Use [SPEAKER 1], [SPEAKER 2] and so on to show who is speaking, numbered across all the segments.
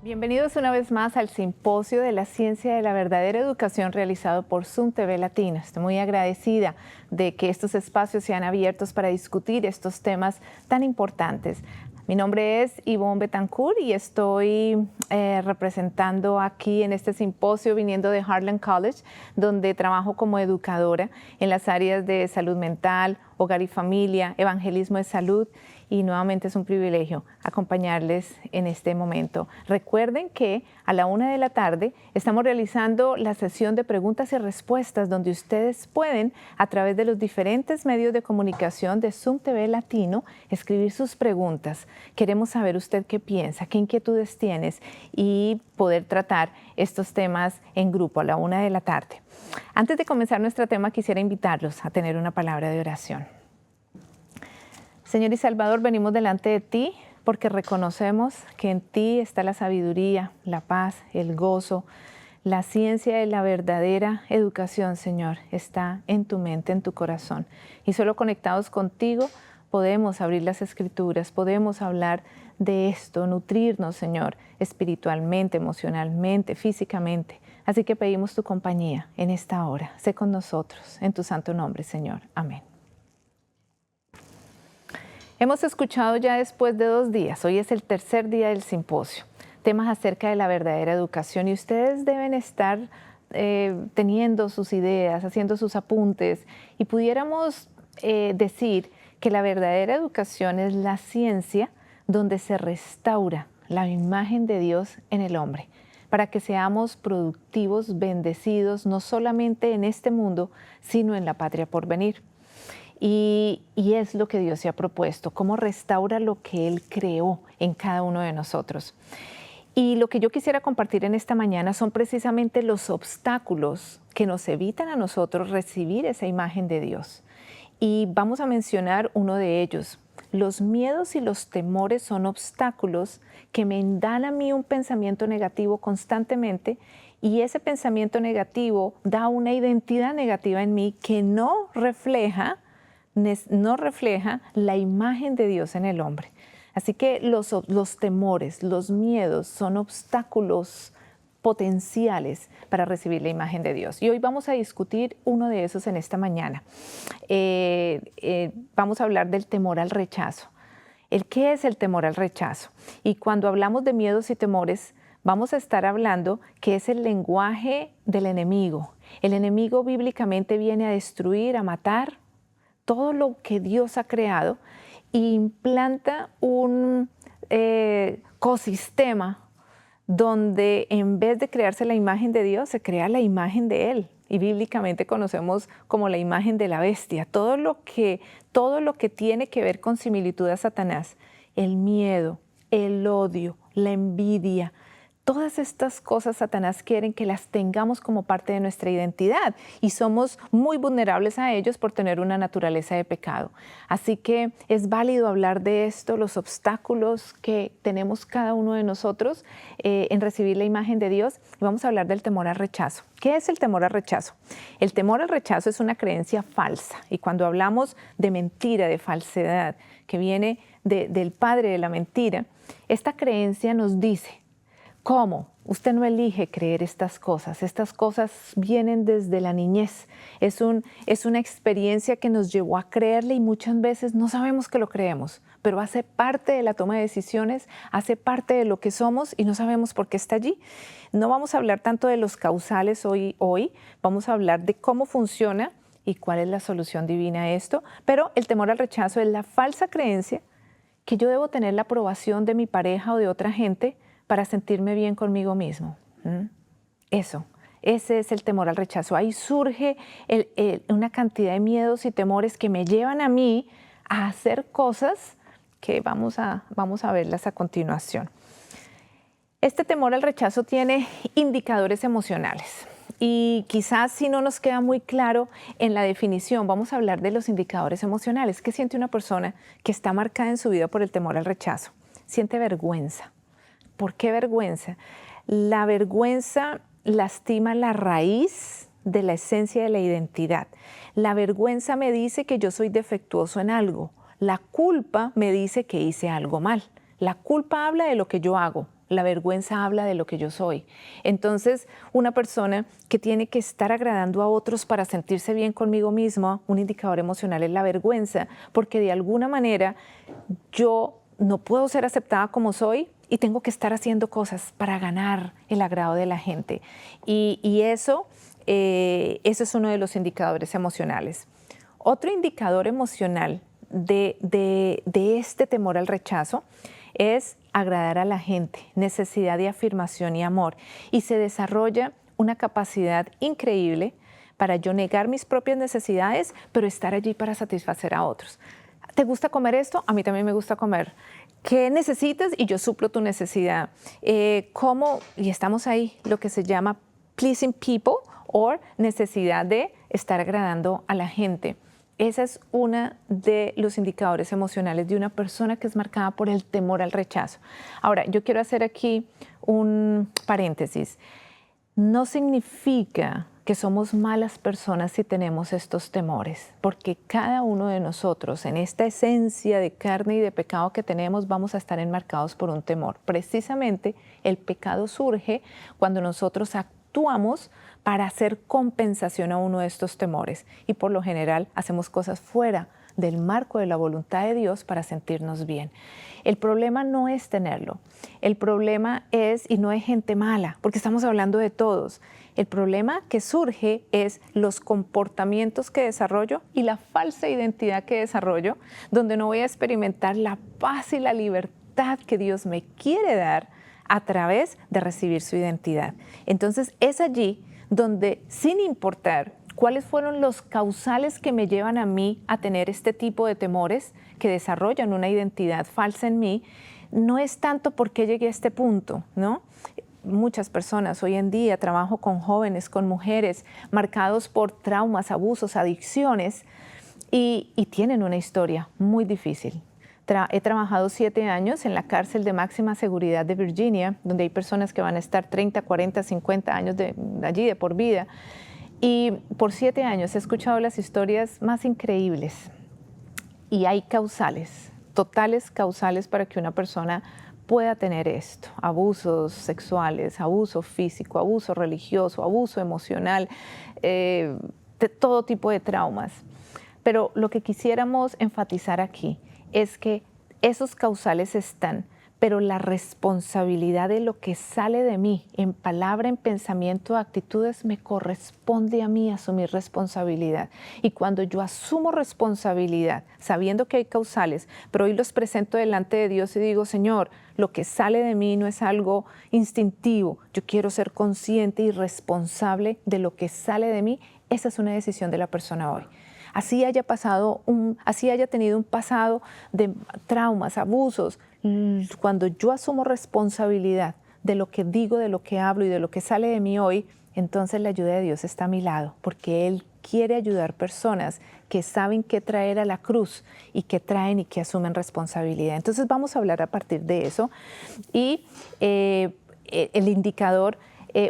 [SPEAKER 1] Bienvenidos una vez más al Simposio de la Ciencia de la Verdadera Educación realizado por Zoom TV Latino. Estoy muy agradecida de que estos espacios sean abiertos para discutir estos temas tan importantes. Mi nombre es Ivonne Betancourt y estoy representando aquí en este simposio viniendo de Harlan College, donde trabajo como educadora en las áreas de salud mental, hogar y familia, evangelismo de salud. Y nuevamente es un privilegio acompañarles en este momento. Recuerden que a la 1 de la tarde estamos realizando la sesión de preguntas y respuestas donde ustedes pueden, a través de los diferentes medios de comunicación de Zoom TV Latino, escribir sus preguntas. Queremos saber usted qué piensa, qué inquietudes tienes y poder tratar estos temas en grupo a la 1 de la tarde. Antes de comenzar nuestro tema, quisiera invitarlos a tener una palabra de oración. Señor y Salvador, venimos delante de ti porque reconocemos que en ti está la sabiduría, la paz, el gozo, la ciencia y la verdadera educación, Señor, está en tu mente, en tu corazón. Y solo conectados contigo podemos abrir las Escrituras, podemos hablar de esto, nutrirnos, Señor, espiritualmente, emocionalmente, físicamente. Así que pedimos tu compañía en esta hora. Sé con nosotros, en tu santo nombre, Señor. Amén. Hemos escuchado ya después de 2 días, hoy es el tercer día del simposio, temas acerca de la verdadera educación y ustedes deben estar teniendo sus ideas, haciendo sus apuntes y pudiéramos decir que la verdadera educación es la ciencia donde se restaura la imagen de Dios en el hombre, para que seamos productivos, bendecidos, no solamente en este mundo, sino en la patria por venir. Y es lo que Dios se ha propuesto, cómo restaura lo que Él creó en cada uno de nosotros. Y lo que yo quisiera compartir en esta mañana son precisamente los obstáculos que nos evitan a nosotros recibir esa imagen de Dios. Y vamos a mencionar uno de ellos. Los miedos y los temores son obstáculos que me dan a mí un pensamiento negativo constantemente y ese pensamiento negativo da una identidad negativa en mí que no refleja la imagen de Dios en el hombre. Así que los temores, los miedos son obstáculos potenciales para recibir la imagen de Dios. Y hoy vamos a discutir uno de esos en esta mañana. Vamos a hablar del temor al rechazo. ¿Qué es el temor al rechazo? Y cuando hablamos de miedos y temores, vamos a estar hablando que es el lenguaje del enemigo. El enemigo bíblicamente viene a destruir, a matar todo lo que Dios ha creado e implanta un ecosistema donde en vez de crearse la imagen de Dios, se crea la imagen de Él. Y bíblicamente conocemos como la imagen de la bestia. Todo lo que tiene que ver con similitud a Satanás, el miedo, el odio, la envidia, todas estas cosas Satanás quiere que las tengamos como parte de nuestra identidad y somos muy vulnerables a ellos por tener una naturaleza de pecado. Así que es válido hablar de esto, los obstáculos que tenemos cada uno de nosotros en recibir la imagen de Dios. Y vamos a hablar del temor al rechazo. ¿Qué es el temor al rechazo? El temor al rechazo es una creencia falsa y cuando hablamos de mentira, de falsedad, que viene del padre de la mentira, esta creencia nos dice: ¿cómo? Usted no elige creer estas cosas vienen desde la niñez. Es una experiencia que nos llevó a creerle y muchas veces no sabemos que lo creemos, pero hace parte de la toma de decisiones, hace parte de lo que somos y no sabemos por qué está allí. No vamos a hablar tanto de los causales hoy, vamos a hablar de cómo funciona y cuál es la solución divina a esto, pero el temor al rechazo es la falsa creencia que yo debo tener la aprobación de mi pareja o de otra gente para sentirme bien conmigo mismo. Ese es el temor al rechazo. Ahí surge una cantidad de miedos y temores que me llevan a mí a hacer cosas que vamos a verlas a continuación. Este temor al rechazo tiene indicadores emocionales y quizás si no nos queda muy claro en la definición, vamos a hablar de los indicadores emocionales. ¿Qué siente una persona que está marcada en su vida por el temor al rechazo? Siente vergüenza. ¿Por qué vergüenza? La vergüenza lastima la raíz de la esencia de la identidad. La vergüenza me dice que yo soy defectuoso en algo. La culpa me dice que hice algo mal. La culpa habla de lo que yo hago. La vergüenza habla de lo que yo soy. Entonces, una persona que tiene que estar agradando a otros para sentirse bien conmigo mismo, un indicador emocional es la vergüenza, porque de alguna manera yo no puedo ser aceptada como soy y tengo que estar haciendo cosas para ganar el agrado de la gente. Y eso es uno de los indicadores emocionales. Otro indicador emocional de este temor al rechazo es agradar a la gente, necesidad de afirmación y amor. Y se desarrolla una capacidad increíble para yo negar mis propias necesidades, pero estar allí para satisfacer a otros. ¿Te gusta comer esto? A mí también me gusta comer. ¿Qué necesitas? Y yo suplo tu necesidad. ¿Cómo? Y estamos ahí, lo que se llama pleasing people o necesidad de estar agradando a la gente. Esa es una de los indicadores emocionales de una persona que es marcada por el temor al rechazo. Ahora, yo quiero hacer aquí un paréntesis. No significa que somos malas personas si tenemos estos temores, porque cada uno de nosotros, en esta esencia de carne y de pecado que tenemos, vamos a estar enmarcados por un temor. Precisamente el pecado surge cuando nosotros actuamos para hacer compensación a uno de estos temores y por lo general hacemos cosas fuera del marco de la voluntad de Dios para sentirnos bien. El problema no es tenerlo, el problema es, y no es gente mala, porque estamos hablando de todos, el problema que surge es los comportamientos que desarrollo y la falsa identidad que desarrollo, donde no voy a experimentar la paz y la libertad que Dios me quiere dar a través de recibir su identidad. Entonces es allí donde, sin importar cuáles fueron los causales que me llevan a mí a tener este tipo de temores que desarrollan una identidad falsa en mí, no es tanto por qué llegué a este punto, ¿no? Muchas personas hoy en día trabajo con jóvenes, con mujeres marcados por traumas, abusos, adicciones y tienen una historia muy difícil. He trabajado 7 años en la cárcel de máxima seguridad de Virginia, donde hay personas que van a estar 30, 40, 50 años allí de por vida. Y por 7 años he escuchado las historias más increíbles. Y hay causales, totales causales para que una persona pueda tener esto. Abusos sexuales, abuso físico, abuso religioso, abuso emocional, de todo tipo de traumas. Pero lo que quisiéramos enfatizar aquí es que esos causales están, pero la responsabilidad de lo que sale de mí en palabra, en pensamiento, actitudes, me corresponde a mí asumir responsabilidad. Y cuando yo asumo responsabilidad, sabiendo que hay causales, pero hoy los presento delante de Dios y digo, Señor, lo que sale de mí no es algo instintivo, yo quiero ser consciente y responsable de lo que sale de mí, esa es una decisión de la persona hoy. Así haya tenido un pasado de traumas, abusos, cuando yo asumo responsabilidad de lo que digo, de lo que hablo y de lo que sale de mí hoy, entonces la ayuda de Dios está a mi lado, porque Él quiere ayudar personas que saben qué traer a la cruz y que traen y que asumen responsabilidad. Entonces vamos a hablar a partir de eso y el indicador,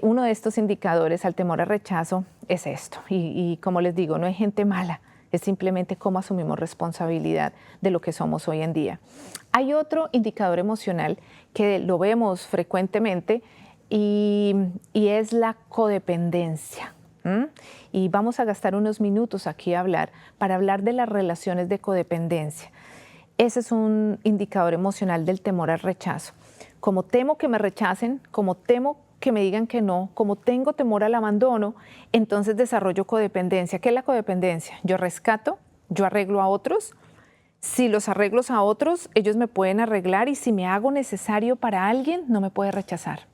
[SPEAKER 1] uno de estos indicadores al temor al rechazo es esto. Y como les digo, no es gente mala, es simplemente cómo asumimos responsabilidad de lo que somos hoy en día. Hay otro indicador emocional que lo vemos frecuentemente y es la codependencia. Y vamos a gastar unos minutos aquí para hablar de las relaciones de codependencia. Ese es un indicador emocional del temor al rechazo. Como temo que me rechacen, como temo que me digan que no, como tengo temor al abandono, entonces desarrollo codependencia. ¿Qué es la codependencia? Yo rescato, yo arreglo a otros. Si los arreglos a otros, ellos me pueden arreglar y si me hago necesario para alguien, no me puede rechazar.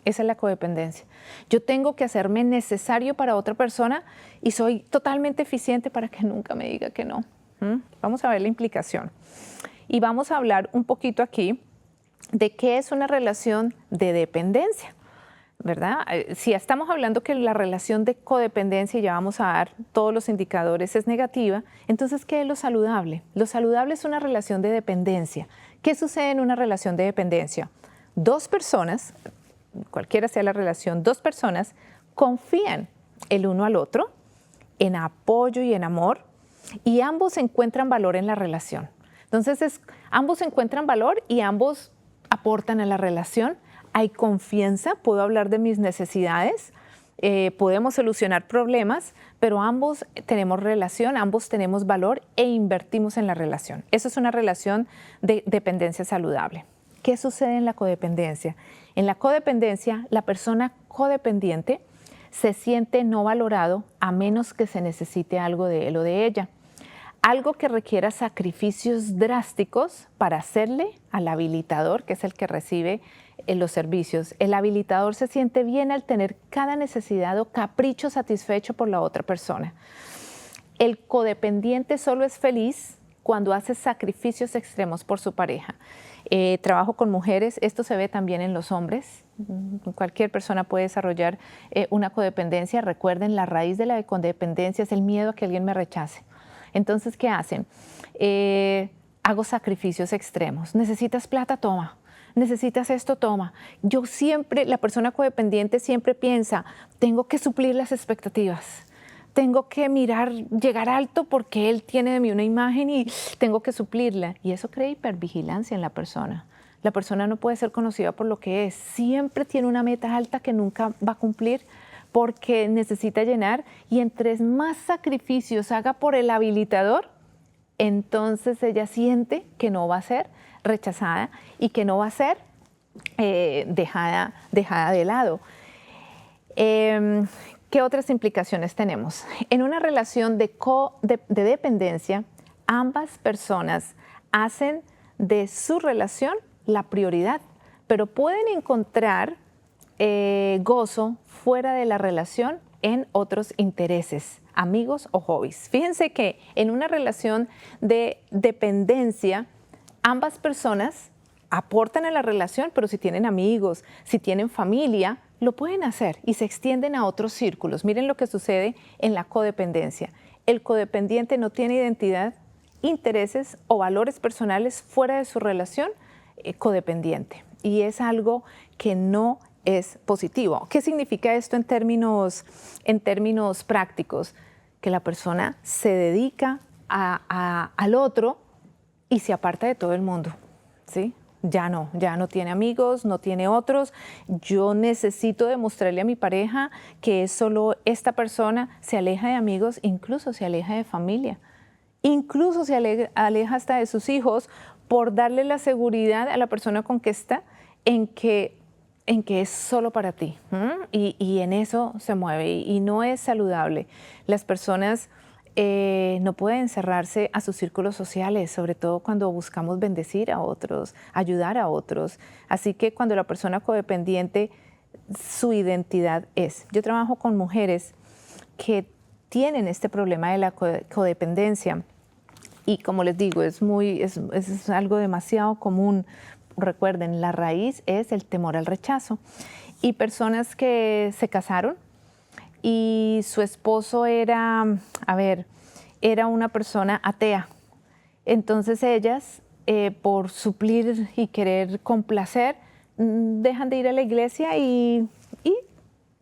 [SPEAKER 1] Esa es la codependencia. Yo tengo que hacerme necesario para otra persona y soy totalmente eficiente para que nunca me diga que no. Vamos a ver la implicación. Y vamos a hablar un poquito aquí de qué es una relación de dependencia, ¿verdad? Si estamos hablando que la relación de codependencia, y ya vamos a dar todos los indicadores, es negativa, entonces, ¿qué es lo saludable? Lo saludable es una relación de dependencia. ¿Qué sucede en una relación de dependencia? 2 personas, cualquiera sea la relación, 2 personas confían el uno al otro en apoyo y en amor y ambos encuentran valor en la relación. Entonces, ambos encuentran valor y ambos aportan a la relación, hay confianza, puedo hablar de mis necesidades, podemos solucionar problemas, pero ambos tenemos relación, ambos tenemos valor e invertimos en la relación. Eso es una relación de dependencia saludable. ¿Qué sucede en la codependencia? En la codependencia, la persona codependiente se siente no valorado a menos que se necesite algo de él o de ella. Algo que requiera sacrificios drásticos para hacerle al habilitador, que es el que recibe los servicios. El habilitador se siente bien al tener cada necesidad o capricho satisfecho por la otra persona. El codependiente solo es feliz cuando hace sacrificios extremos por su pareja. Trabajo con mujeres, esto se ve también en los hombres. Cualquier persona puede desarrollar una codependencia. Recuerden, la raíz de la codependencia es el miedo a que alguien me rechace. Entonces, ¿qué hacen? Hago sacrificios extremos. ¿Necesitas plata? Toma. ¿Necesitas esto? Toma. Yo siempre, la persona codependiente siempre piensa, tengo que suplir las expectativas. Tengo que llegar alto porque él tiene de mí una imagen y tengo que suplirla. Y eso crea hipervigilancia en la persona. La persona no puede ser conocida por lo que es. Siempre tiene una meta alta que nunca va a cumplir porque necesita llenar, y entre más sacrificios haga por el habilitador, entonces ella siente que no va a ser rechazada y que no va a ser dejada de lado. ¿Qué otras implicaciones tenemos? En una relación de dependencia, ambas personas hacen de su relación la prioridad, pero pueden encontrar gozo fuera de la relación en otros intereses, amigos o hobbies. Fíjense que en una relación de dependencia, ambas personas aportan a la relación, pero si tienen amigos, si tienen familia, lo pueden hacer y se extienden a otros círculos. Miren lo que sucede en la codependencia. El codependiente no tiene identidad, intereses o valores personales fuera de su relación codependiente, y es algo que no es positivo. ¿Qué significa esto en términos prácticos? Que la persona se dedica al otro y se aparta de todo el mundo, ¿sí? Ya no tiene amigos, no tiene otros. Yo necesito demostrarle a mi pareja que es solo esta persona. Se aleja de amigos, incluso se aleja de familia. Incluso se aleja hasta de sus hijos por darle la seguridad a la persona con que está en que es solo para ti. Y en eso se mueve y no es saludable. Las personas no pueden cerrarse a sus círculos sociales, sobre todo cuando buscamos bendecir a otros, ayudar a otros. Así que cuando la persona codependiente, su identidad es. Yo trabajo con mujeres que tienen este problema de la codependencia y, como les digo, es algo demasiado común. Recuerden, la raíz es el temor al rechazo. Y personas que se casaron y su esposo era una persona atea. Entonces ellas, por suplir y querer complacer, dejan de ir a la iglesia y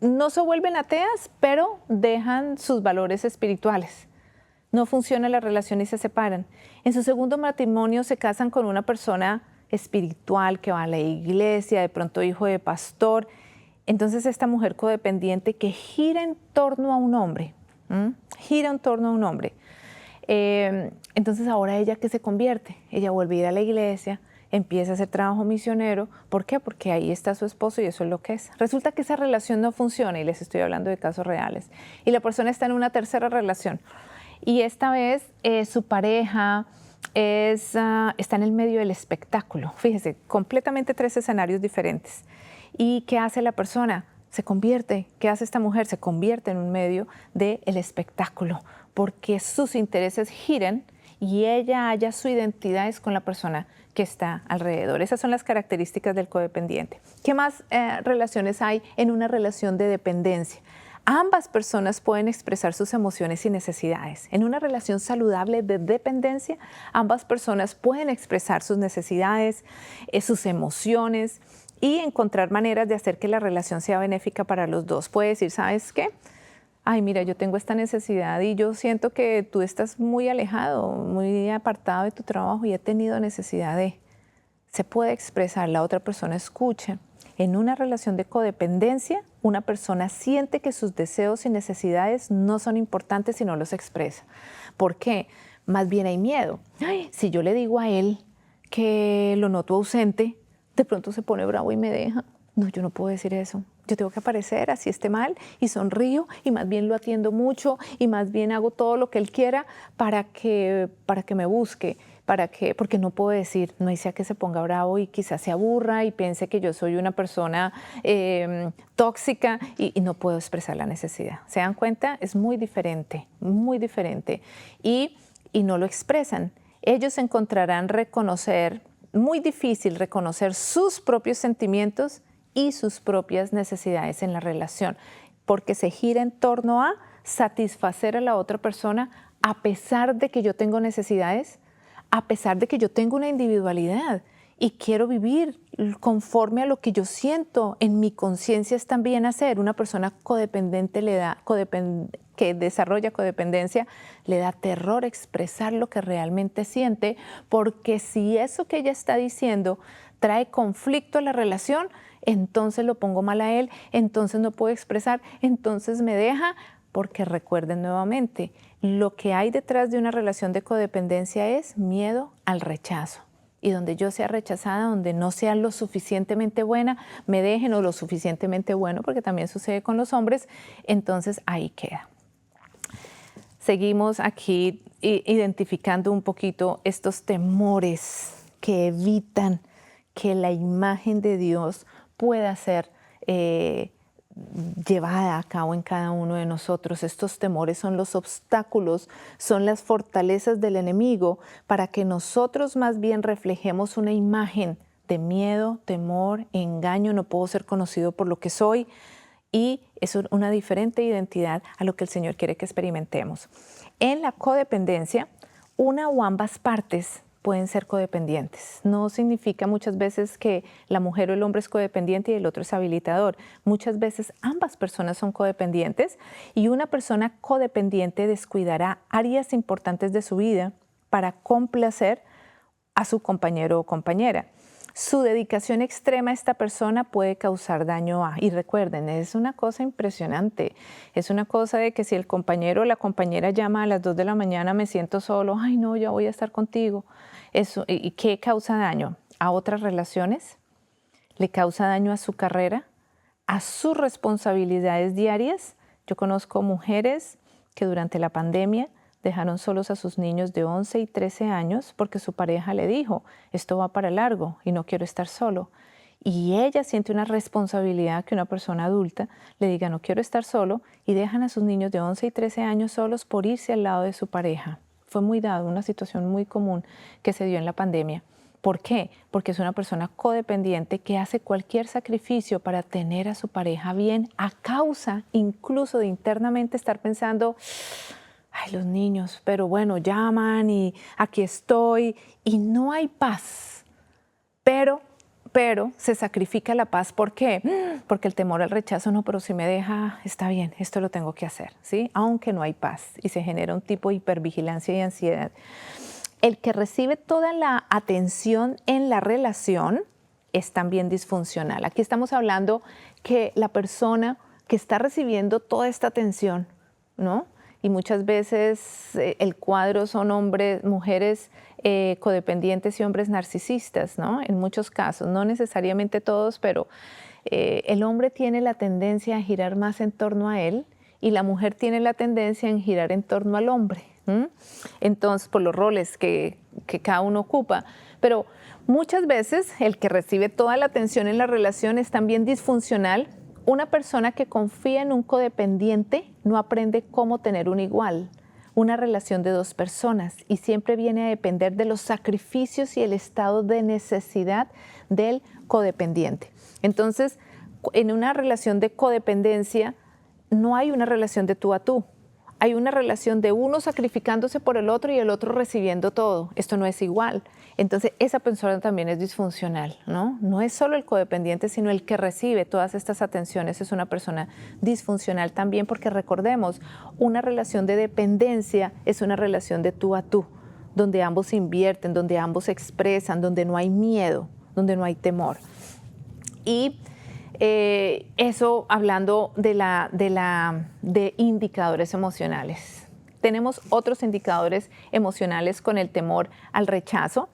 [SPEAKER 1] no se vuelven ateas, pero dejan sus valores espirituales. No funciona la relación y se separan. En su segundo matrimonio se casan con una persona espiritual que va a la iglesia, de pronto hijo de pastor. Entonces esta mujer codependiente que gira en torno a un hombre, entonces ahora ella, ¿qué se convierte? Ella vuelve a ir a la iglesia, empieza a hacer trabajo misionero. ¿Por qué? Porque ahí está su esposo y eso es lo que es. Resulta que esa relación no funciona, y les estoy hablando de casos reales. Y la persona está en una tercera relación. Y esta vez su pareja está en el medio del espectáculo. Fíjese, completamente tres escenarios diferentes. ¿Y qué hace la persona? Se convierte. ¿Qué hace esta mujer? Se convierte en un medio del espectáculo, porque sus intereses giran y ella halla su identidad es con la persona que está alrededor. Esas son las características del codependiente. ¿Qué más relaciones hay en una relación de dependencia? Ambas personas pueden expresar sus emociones y necesidades. En una relación saludable de dependencia, ambas personas pueden expresar sus necesidades, sus emociones y encontrar maneras de hacer que la relación sea benéfica para los dos. Puede decir, ¿sabes qué? Ay, mira, yo tengo esta necesidad y yo siento que tú estás muy alejado, muy apartado de tu trabajo y he tenido necesidad de... se puede expresar, la otra persona escucha. En una relación de codependencia, una persona siente que sus deseos y necesidades no son importantes y no los expresa. ¿Por qué? Más bien hay miedo. Ay, si yo le digo a él que lo noto ausente, de pronto se pone bravo y me deja. No, yo no puedo decir eso. Yo tengo que aparecer así esté mal y sonrío y más bien lo atiendo mucho y más bien hago todo lo que él quiera para que me busque. Porque no puedo decir, no sea que se ponga bravo y quizás se aburra y piense que yo soy una persona tóxica y no puedo expresar la necesidad. ¿Se dan cuenta? Es muy diferente y no lo expresan. Ellos encontrarán muy difícil reconocer sus propios sentimientos y sus propias necesidades en la relación, porque se gira en torno a satisfacer a la otra persona a pesar de que yo tengo necesidades, a pesar de que yo tengo una individualidad y quiero vivir conforme a lo que yo siento. En mi conciencia es también hacer. Una persona codependiente que desarrolla codependencia le da terror expresar lo que realmente siente, porque si eso que ella está diciendo trae conflicto a la relación, entonces lo pongo mal a él, entonces no puedo expresar, entonces me deja. Porque recuerden nuevamente, lo que hay detrás de una relación de codependencia es miedo al rechazo. Y donde yo sea rechazada, donde no sea lo suficientemente buena, me dejen o lo suficientemente bueno, porque también sucede con los hombres, entonces ahí queda. Seguimos aquí identificando un poquito estos temores que evitan que la imagen de Dios pueda ser llevada a cabo en cada uno de nosotros. Estos temores son los obstáculos, son las fortalezas del enemigo para que nosotros más bien reflejemos una imagen de miedo, temor, engaño, no puedo ser conocido por lo que soy, y es una diferente identidad a lo que el Señor quiere que experimentemos. En la codependencia, una o ambas partes pueden ser codependientes. No significa muchas veces que la mujer o el hombre es codependiente y el otro es habilitador. Muchas veces ambas personas son codependientes y una persona codependiente descuidará áreas importantes de su vida para complacer a su compañero o compañera. Su dedicación extrema a esta persona puede causar daño a, y recuerden, es una cosa impresionante, es una cosa de que si el compañero o la compañera llama a las 2 de la mañana, me siento solo, ay no, ya voy a estar contigo. Eso, ¿y qué causa daño? A otras relaciones, le causa daño a su carrera, a sus responsabilidades diarias. Yo conozco mujeres que durante la pandemia dejaron solos a sus niños de 11 y 13 años porque su pareja le dijo, esto va para largo y no quiero estar solo. Y ella siente una responsabilidad que una persona adulta le diga, no quiero estar solo, y dejan a sus niños de 11 y 13 años solos por irse al lado de su pareja. Fue muy dado, una situación muy común que se dio en la pandemia. ¿Por qué? Porque es una persona codependiente que hace cualquier sacrificio para tener a su pareja bien, a causa incluso de internamente estar pensando, ay, los niños, pero bueno, llaman y aquí estoy y no hay paz. Pero se sacrifica la paz. ¿Por qué? Porque el temor al rechazo, no, pero si me deja, está bien, esto lo tengo que hacer, ¿sí? Aunque no hay paz y se genera un tipo de hipervigilancia y ansiedad. El que recibe toda la atención en la relación es también disfuncional. Aquí estamos hablando que la persona que está recibiendo toda esta atención, ¿no? Y muchas veces el cuadro son hombres, mujeres codependientes y hombres narcisistas, ¿no? En muchos casos, no necesariamente todos, pero el hombre tiene la tendencia a girar más en torno a él y la mujer tiene la tendencia en girar en torno al hombre. Entonces, por los roles que cada uno ocupa. Pero muchas veces el que recibe toda la atención en la relación es también disfuncional. Una persona que confía en un codependiente no aprende cómo tener un igual, una relación de dos personas, y siempre viene a depender de los sacrificios y el estado de necesidad del codependiente. Entonces, en una relación de codependencia no hay una relación de tú a tú. Hay una relación de uno sacrificándose por el otro y el otro recibiendo todo. Esto no es igual. Entonces, esa persona también es disfuncional, ¿no? No es solo el codependiente, sino el que recibe todas estas atenciones es una persona disfuncional también, porque recordemos, una relación de dependencia es una relación de tú a tú, donde ambos invierten, donde ambos expresan, donde no hay miedo, donde no hay temor. Y eso hablando de indicadores emocionales. Tenemos otros indicadores emocionales con el temor al rechazo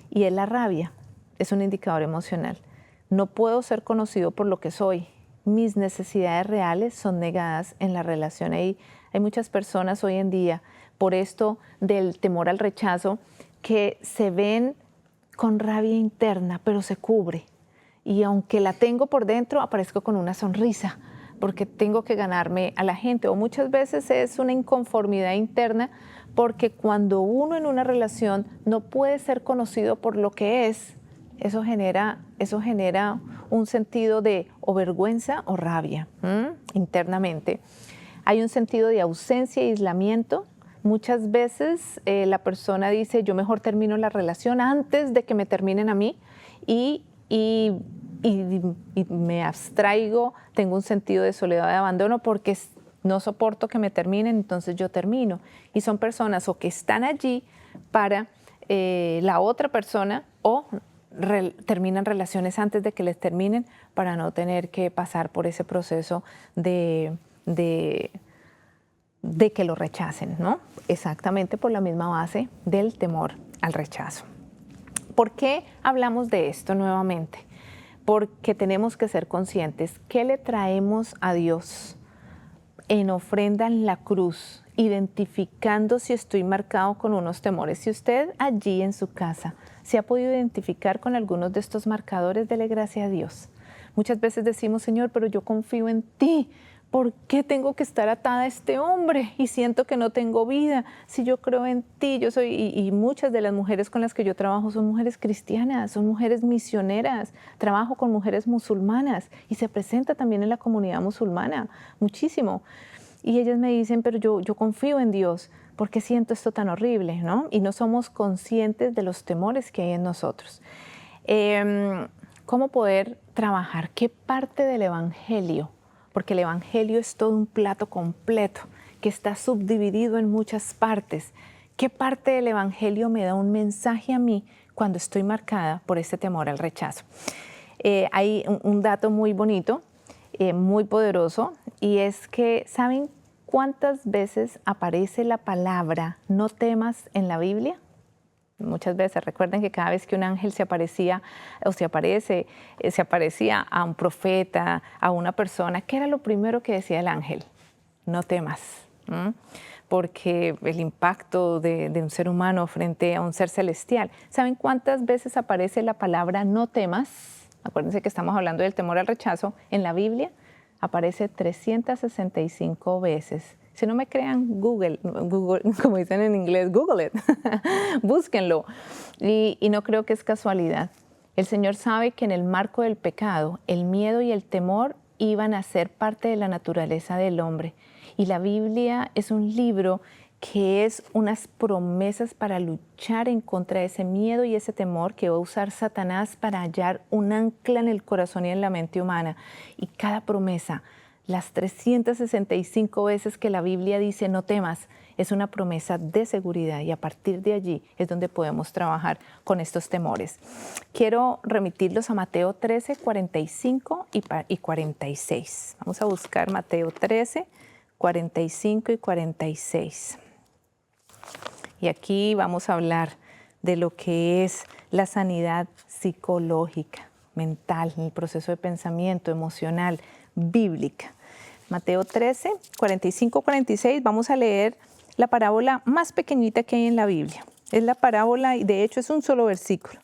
[SPEAKER 1] y es la rabia. Es un indicador emocional. No puedo ser conocido por lo que soy. Mis necesidades reales son negadas en la relación. Hay muchas personas hoy en día, por esto del temor al rechazo, que se ven con rabia interna, pero se cubre. Y aunque la tengo por dentro, aparezco con una sonrisa, porque tengo que ganarme a la gente. O muchas veces es una inconformidad interna, porque cuando uno en una relación no puede ser conocido por lo que es, eso genera un sentido de o vergüenza o rabia internamente. Hay un sentido de ausencia y aislamiento. Muchas veces la persona dice, yo mejor termino la relación antes de que me terminen a mí y me abstraigo, tengo un sentido de soledad, de abandono porque no soporto que me terminen, entonces yo termino. Y son personas o que están allí para la otra persona o terminan relaciones antes de que les terminen para no tener que pasar por ese proceso de que lo rechacen, ¿no? Exactamente por la misma base del temor al rechazo. ¿Por qué hablamos de esto nuevamente? Porque tenemos que ser conscientes. ¿Qué le traemos a Dios en ofrenda en la cruz, identificando si estoy marcado con unos temores? Si usted allí en su casa se ha podido identificar con algunos de estos marcadores, dele gracias a Dios. Muchas veces decimos, Señor, pero yo confío en ti. ¿Por qué tengo que estar atada a este hombre y siento que no tengo vida? Si yo creo en ti, yo soy, y muchas de las mujeres con las que yo trabajo son mujeres cristianas, son mujeres misioneras, trabajo con mujeres musulmanas y se presenta también en la comunidad musulmana, muchísimo. Y ellas me dicen, pero yo confío en Dios, ¿por qué siento esto tan horrible? ¿No? Y no somos conscientes de los temores que hay en nosotros. ¿Cómo poder trabajar? ¿Qué parte del Evangelio? Porque el Evangelio es todo un plato completo que está subdividido en muchas partes. ¿Qué parte del Evangelio me da un mensaje a mí cuando estoy marcada por este temor al rechazo? Hay un dato muy bonito, muy poderoso, y es que, ¿saben cuántas veces aparece la palabra no temas en la Biblia? Muchas veces, recuerden que cada vez que un ángel se aparecía o se aparecía a un profeta, a una persona, ¿qué era lo primero que decía el ángel? No temas, porque el impacto de un ser humano frente a un ser celestial. ¿Saben cuántas veces aparece la palabra no temas? Acuérdense que estamos hablando del temor al rechazo. En la Biblia aparece 365 veces. Si no me crean, Google, como dicen en inglés, Google it, búsquenlo. Y no creo que es casualidad. El Señor sabe que en el marco del pecado, el miedo y el temor iban a ser parte de la naturaleza del hombre. Y la Biblia es un libro que es unas promesas para luchar en contra de ese miedo y ese temor que va a usar Satanás para hallar un ancla en el corazón y en la mente humana. Y cada promesa, las 365 veces que la Biblia dice no temas, es una promesa de seguridad y a partir de allí es donde podemos trabajar con estos temores. Quiero remitirlos a Mateo 13, 45 y 46. Vamos a buscar Mateo 13, 45 y 46. Y aquí vamos a hablar de lo que es la sanidad psicológica, mental, el proceso de pensamiento, emocional, bíblica. Mateo 13, 45, 46, vamos a leer la parábola más pequeñita que hay en la Biblia. Es la parábola y de hecho es un solo versículo.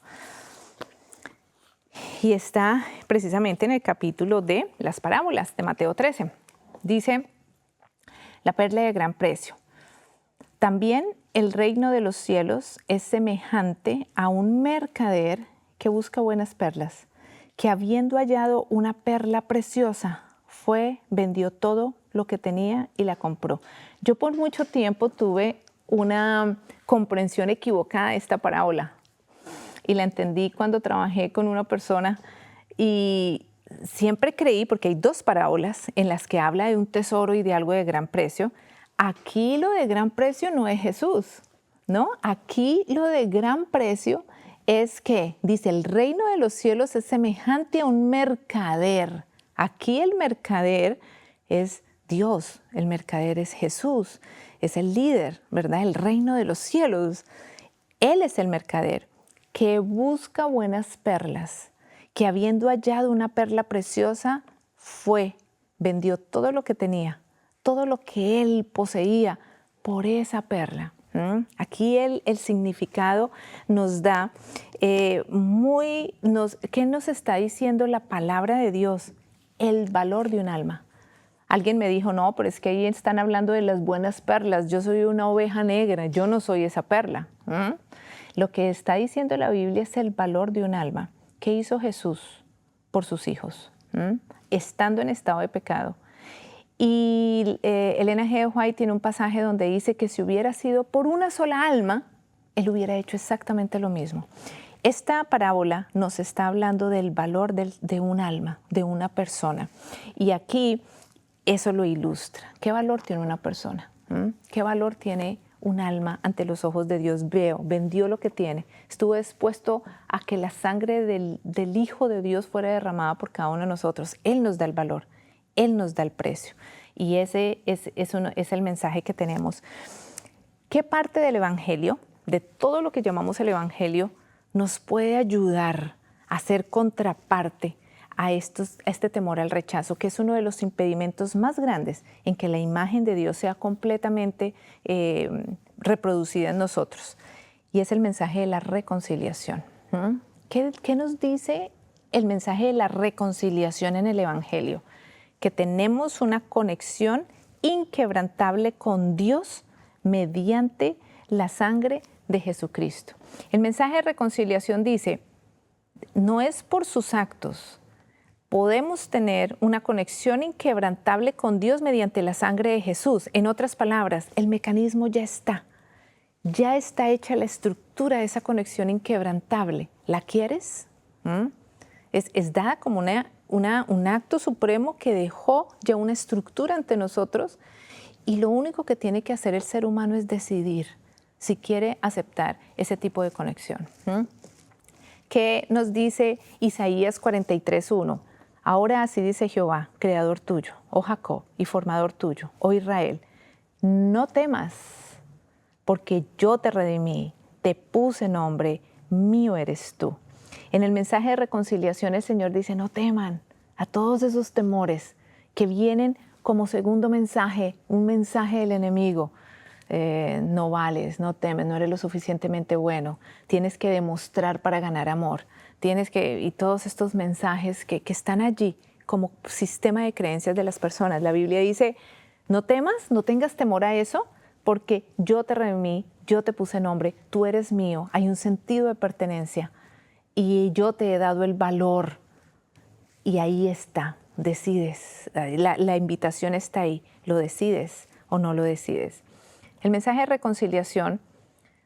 [SPEAKER 1] Y está precisamente en el capítulo de las parábolas de Mateo 13. Dice, la perla de gran precio. También el reino de los cielos es semejante a un mercader que busca buenas perlas, que habiendo hallado una perla preciosa, vendió todo lo que tenía y la compró. Yo por mucho tiempo tuve una comprensión equivocada de esta parábola y la entendí cuando trabajé con una persona y siempre creí, porque hay dos parábolas en las que habla de un tesoro y de algo de gran precio. Aquí lo de gran precio no es Jesús, ¿no? Aquí lo de gran precio es que, dice, el reino de los cielos es semejante a un mercader. Aquí el mercader es Dios, el mercader es Jesús, es el líder, ¿verdad? El reino de los cielos. Él es el mercader que busca buenas perlas, que habiendo hallado una perla preciosa, vendió todo lo que tenía, todo lo que él poseía por esa perla. Aquí el significado nos da ¿qué nos está diciendo la palabra de Dios? El valor de un alma. Alguien me dijo, no, pero es que ahí están hablando de las buenas perlas. Yo soy una oveja negra, yo no soy esa perla. Lo que está diciendo la Biblia es el valor de un alma. ¿Qué hizo Jesús por sus hijos? Estando en estado de pecado. Y Elena G. White tiene un pasaje donde dice que si hubiera sido por una sola alma, él hubiera hecho exactamente lo mismo. Esta parábola nos está hablando del valor de un alma, de una persona. Y aquí eso lo ilustra. ¿Qué valor tiene una persona? ¿Qué valor tiene un alma ante los ojos de Dios? Vendió lo que tiene. Estuvo dispuesto a que la sangre del Hijo de Dios fuera derramada por cada uno de nosotros. Él nos da el valor. Él nos da el precio. Y ese es el mensaje que tenemos. ¿Qué parte del Evangelio, de todo lo que llamamos el Evangelio, nos puede ayudar a ser contraparte a este temor al rechazo, que es uno de los impedimentos más grandes en que la imagen de Dios sea completamente reproducida en nosotros? Y es el mensaje de la reconciliación. ¿Qué nos dice el mensaje de la reconciliación en el Evangelio? Que tenemos una conexión inquebrantable con Dios mediante la sangre de Jesucristo. El mensaje de reconciliación dice, no es por sus actos, podemos tener una conexión inquebrantable con Dios mediante la sangre de Jesús. En otras palabras, el mecanismo ya está hecha la estructura de esa conexión inquebrantable. ¿La quieres? Es dada como un acto supremo que dejó ya una estructura ante nosotros, y lo único que tiene que hacer el ser humano es decidir si quiere aceptar ese tipo de conexión. ¿Qué nos dice Isaías 43:1? Ahora así dice Jehová, creador tuyo, oh Jacob, y formador tuyo, oh Israel, no temas, porque yo te redimí, te puse nombre, mío eres tú. En el mensaje de reconciliación el Señor dice, no teman a todos esos temores que vienen como segundo mensaje, un mensaje del enemigo. No vales, no temes, no eres lo suficientemente bueno, tienes que demostrar para ganar amor, y todos estos mensajes que están allí como sistema de creencias de las personas. La Biblia dice, no temas, no tengas temor a eso, porque yo te redimí, yo te puse nombre, tú eres mío, hay un sentido de pertenencia y yo te he dado el valor. Y ahí está, decides, la invitación está ahí, ¿lo decides o no lo decides? El mensaje de reconciliación,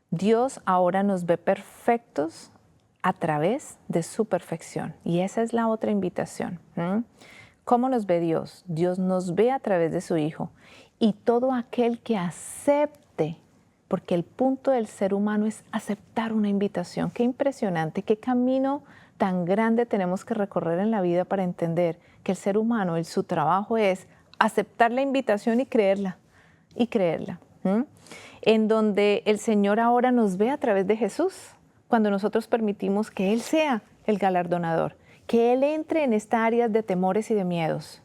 [SPEAKER 1] Dios ahora nos ve perfectos a través de su perfección. Y esa es la otra invitación. ¿Cómo nos ve Dios? Dios nos ve a través de su Hijo. Y todo aquel que acepte, porque el punto del ser humano es aceptar una invitación. Qué impresionante, qué camino tan grande tenemos que recorrer en la vida para entender que el ser humano, su trabajo es aceptar la invitación y creerla. En donde el Señor ahora nos ve a través de Jesús, cuando nosotros permitimos que Él sea el galardonador, que Él entre en esta área de temores y de miedos,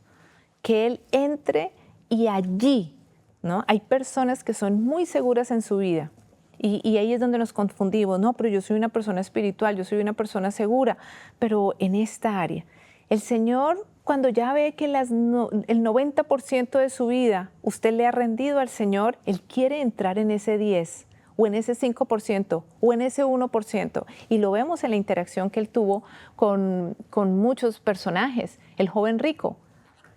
[SPEAKER 1] que Él entre y allí, ¿no? Hay personas que son muy seguras en su vida y ahí es donde nos confundimos, no, pero yo soy una persona espiritual, yo soy una persona segura, pero en esta área, el Señor, cuando ya ve que el 90% de su vida usted le ha rendido al Señor, Él quiere entrar en ese 10% o en ese 5% o en ese 1%. Y lo vemos en la interacción que Él tuvo con muchos personajes. El joven rico.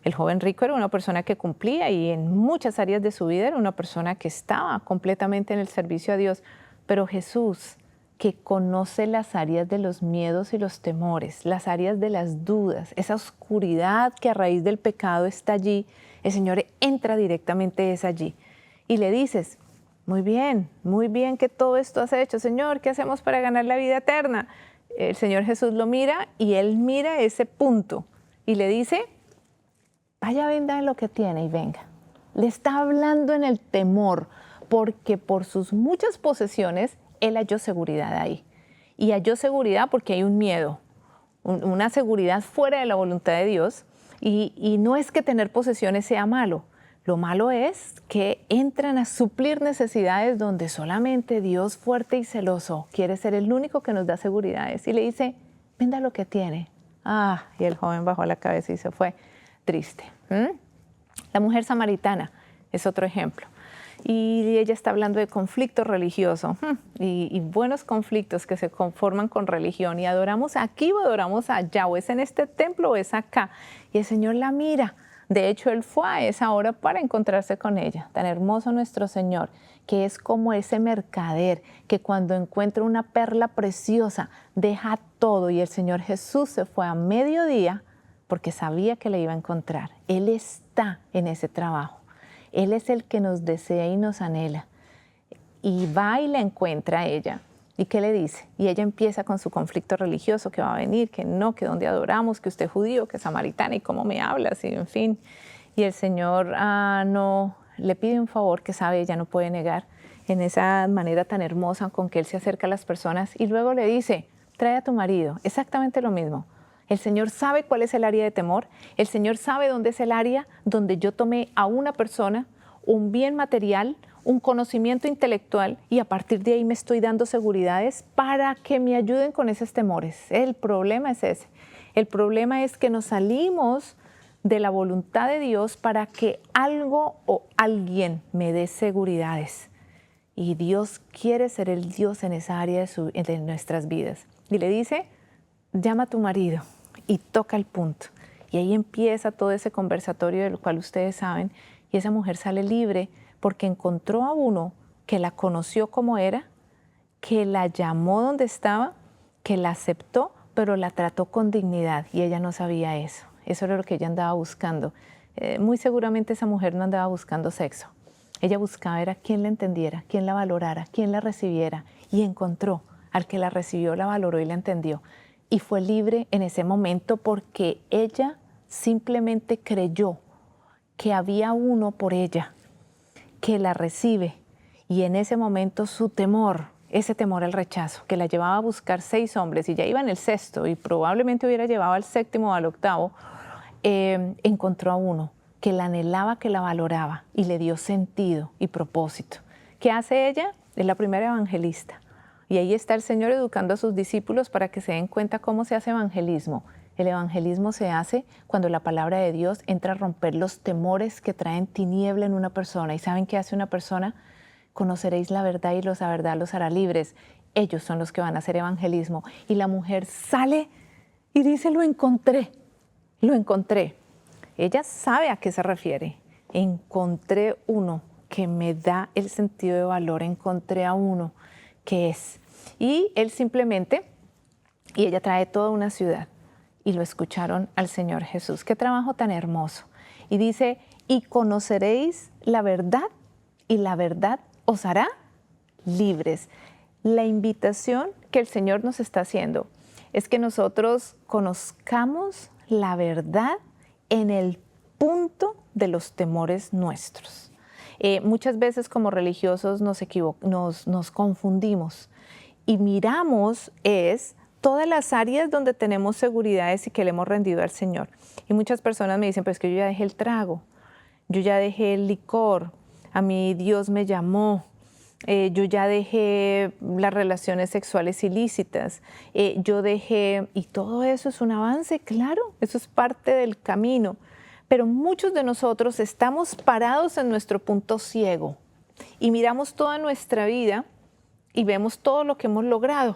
[SPEAKER 1] El joven rico era una persona que cumplía y en muchas áreas de su vida era una persona que estaba completamente en el servicio a Dios. Pero Jesús, que conoce las áreas de los miedos y los temores, las áreas de las dudas, esa oscuridad que a raíz del pecado está allí, el Señor entra directamente allí y le dices, muy bien que todo esto has hecho. Señor, ¿qué hacemos para ganar la vida eterna? El Señor Jesús lo mira y él mira ese punto y le dice, vaya, venda lo que tiene y venga. Le está hablando en el temor, porque por sus muchas posesiones, él halló seguridad ahí. Y halló seguridad porque hay un miedo, una seguridad fuera de la voluntad de Dios. Y no es que tener posesiones sea malo. Lo malo es que entran a suplir necesidades donde solamente Dios fuerte y celoso quiere ser el único que nos da seguridades. Y le dice, venda lo que tiene. Y el joven bajó la cabeza y se fue triste. La mujer samaritana es otro ejemplo. Y ella está hablando de conflicto religioso y buenos conflictos que se conforman con religión. Y adoramos aquí o adoramos allá, o es en este templo o es acá. Y el Señor la mira. De hecho, Él fue a esa hora para encontrarse con ella. Tan hermoso nuestro Señor, que es como ese mercader que cuando encuentra una perla preciosa, deja todo. Y el Señor Jesús se fue a mediodía porque sabía que le iba a encontrar. Él está en ese trabajo. Él es el que nos desea y nos anhela. Y va y la encuentra a ella. ¿Y qué le dice? Y ella empieza con su conflicto religioso, que va a venir, que no, que dónde adoramos, que usted es judío, que es samaritana, y cómo me hablas, y en fin. Y el Señor no le pide un favor que sabe ella no puede negar, en esa manera tan hermosa con que Él se acerca a las personas, y luego le dice, trae a tu marido, exactamente lo mismo. El Señor sabe cuál es el área de temor, el Señor sabe dónde es el área donde yo tomé a una persona, un bien material, un conocimiento intelectual, y a partir de ahí me estoy dando seguridades para que me ayuden con esos temores. El problema es ese. El problema es que nos salimos de la voluntad de Dios para que algo o alguien me dé seguridades. Y Dios quiere ser el Dios en esa área de nuestras vidas. Y le dice, llama a tu marido y toca el punto. Y ahí empieza todo ese conversatorio del cual ustedes saben, y esa mujer sale libre porque encontró a uno que la conoció como era, que la llamó donde estaba, que la aceptó, pero la trató con dignidad, y ella no sabía eso. Eso era lo que ella andaba buscando. Muy seguramente esa mujer no andaba buscando sexo. Ella buscaba era quién la entendiera, quién la valorara, quién la recibiera, y encontró al que la recibió, la valoró y la entendió. Y fue libre en ese momento porque ella simplemente creyó que había uno por ella que la recibe, y en ese momento su temor, ese temor al rechazo, que la llevaba a buscar 6 hombres y ya iba en el 6º y probablemente hubiera llevado al 7º o al 8º, encontró a uno que la anhelaba, que la valoraba y le dio sentido y propósito. ¿Qué hace ella? Es la primera evangelista. Y ahí está el Señor educando a sus discípulos para que se den cuenta cómo se hace evangelismo. El evangelismo se hace cuando la palabra de Dios entra a romper los temores que traen tiniebla en una persona. ¿Y saben qué hace una persona? Conoceréis la verdad y la verdad los hará libres. Ellos son los que van a hacer evangelismo. Y la mujer sale y dice, lo encontré, lo encontré. Ella sabe a qué se refiere. Encontré uno que me da el sentido de valor, encontré a uno que es. Y él simplemente, y ella trae toda una ciudad. Y lo escucharon al Señor Jesús. ¡Qué trabajo tan hermoso! Y dice, y conoceréis la verdad, y la verdad os hará libres. La invitación que el Señor nos está haciendo es que nosotros conozcamos la verdad en el punto de los temores nuestros. Muchas veces como religiosos nos confundimos y miramos todas las áreas donde tenemos seguridades y que le hemos rendido al Señor. Y muchas personas me dicen, pues que yo ya dejé el trago, yo ya dejé el licor, a mí Dios me llamó, yo ya dejé las relaciones sexuales ilícitas, yo dejé, y todo eso es un avance, claro, eso es parte del camino. Pero muchos de nosotros estamos parados en nuestro punto ciego y miramos toda nuestra vida y vemos todo lo que hemos logrado.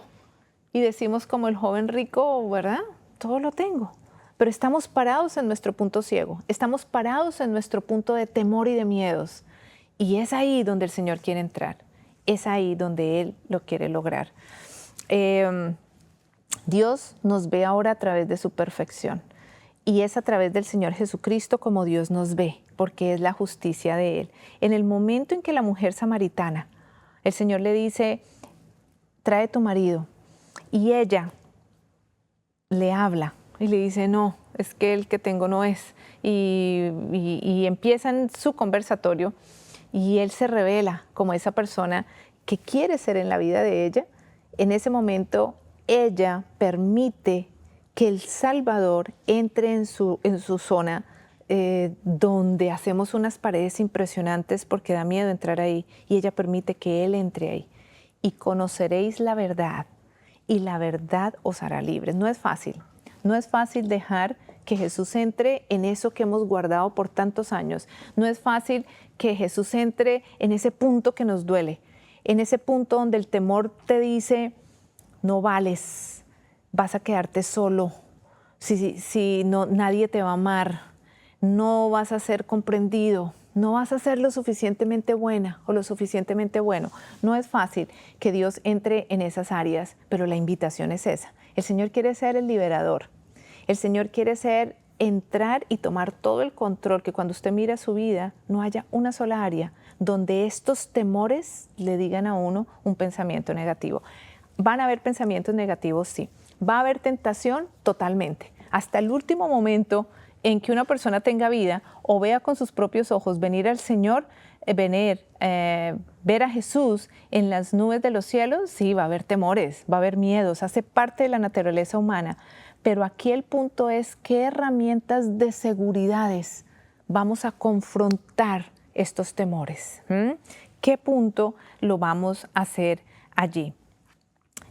[SPEAKER 1] Y decimos como el joven rico, ¿verdad? Todo lo tengo. Pero estamos parados en nuestro punto ciego. Estamos parados en nuestro punto de temor y de miedos. Y es ahí donde el Señor quiere entrar. Es ahí donde Él lo quiere lograr. Dios nos ve ahora a través de su perfección. Y es a través del Señor Jesucristo como Dios nos ve, porque es la justicia de Él. En el momento en que la mujer samaritana El Señor le dice, trae tu marido. Y ella le habla y le dice, no, es que el que tengo no es. Y empiezan su conversatorio y él se revela como esa persona que quiere ser en la vida de ella. En ese momento ella permite que el Salvador entre en su zona, donde hacemos unas paredes impresionantes porque da miedo entrar ahí, y ella permite que Él entre ahí. Y conoceréis la verdad, y la verdad os hará libres. No es fácil, no es fácil dejar que Jesús entre en eso que hemos guardado por tantos años. No es fácil que Jesús entre en ese punto que nos duele, en ese punto donde el temor te dice, no vales, vas a quedarte solo, si no, nadie te va a amar, no vas a ser comprendido, no vas a ser lo suficientemente buena o lo suficientemente bueno. No es fácil que Dios entre en esas áreas, pero la invitación es esa. El Señor quiere ser el liberador. El Señor quiere entrar y tomar todo el control, que cuando usted mira su vida no haya una sola área donde estos temores le digan a uno un pensamiento negativo. ¿Van a haber pensamientos negativos? Sí. ¿Va a haber tentación? Totalmente. Hasta el último momento en que una persona tenga vida o vea con sus propios ojos venir al Señor, ver a Jesús en las nubes de los cielos, sí, va a haber temores, va a haber miedos, hace parte de la naturaleza humana. Pero aquí el punto es qué herramientas de seguridades vamos a confrontar estos temores. ¿Qué punto lo vamos a hacer allí?